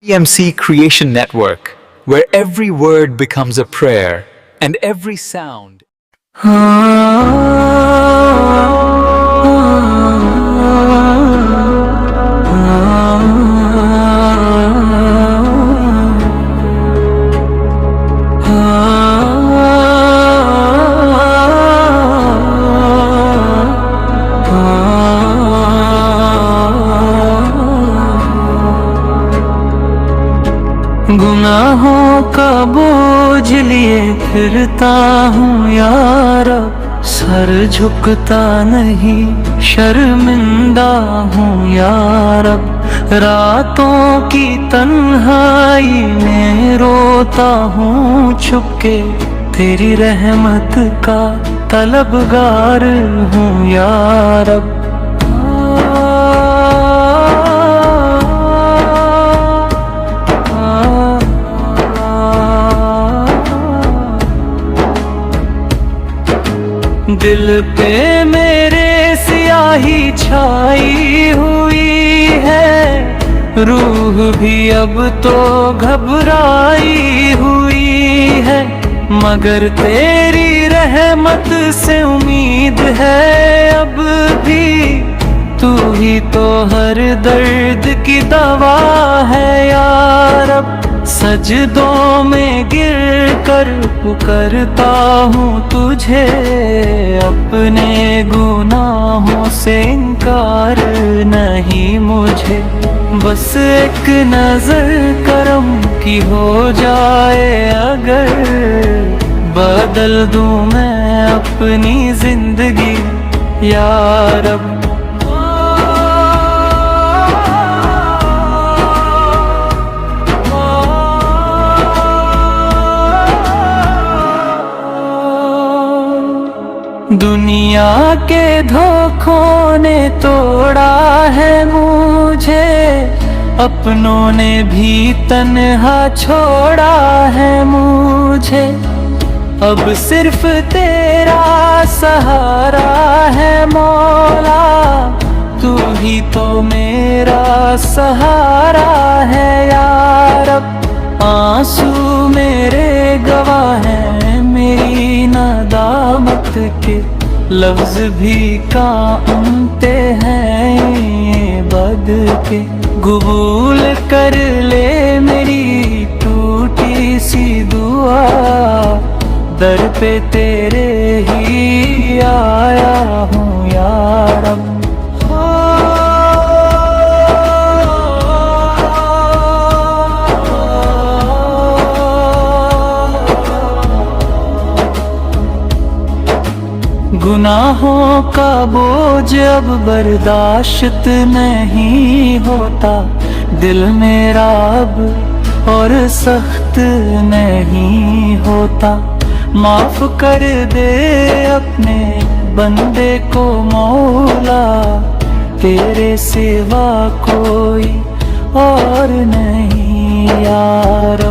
EMC Creation Network, where every word becomes a prayer and every sound. गुनाहों का बोझ लिए फिरता हूँ यार, सर झुकता नहीं शर्मिंदा हूँ यार। रातों की तन्हाई में रोता हूँ छुपके, तेरी रहमत का तलबगार हूँ यार। दिल पे मेरे सियाही छाई हुई है, रूह भी अब तो घबराई हुई है, मगर तेरी रहमत से उम्मीद है अब भी। तू ही तो हर दर्द की दवा है यार। अब सजदों में गिर कर पुकारता हूँ तुझे, अपने गुनाहों से इनकार नहीं मुझे। बस एक नजर करम की हो जाए अगर, बदल दूँ मैं अपनी जिंदगी यार। अब दुनिया के धोखों ने तोड़ा है मुझे, अपनों ने भी तन्हा छोड़ा है मुझे। अब सिर्फ तेरा सहारा है मौला, तू ही तो मेरा सहारा है यार। अब आंसू मेरे गवाह हैं मेरी नादामत के, लफ्ज भी कामते हैं ये बद के। कबूल कर ले मेरी टूटी सी दुआ, दर पे तेरे ही आया हूँ यार। गुनाहों का बोझ अब बर्दाश्त नहीं होता, दिल मेरा अब और सख्त नहीं होता। माफ कर दे अपने बंदे को मौला, तेरे सिवा कोई और नहीं यार।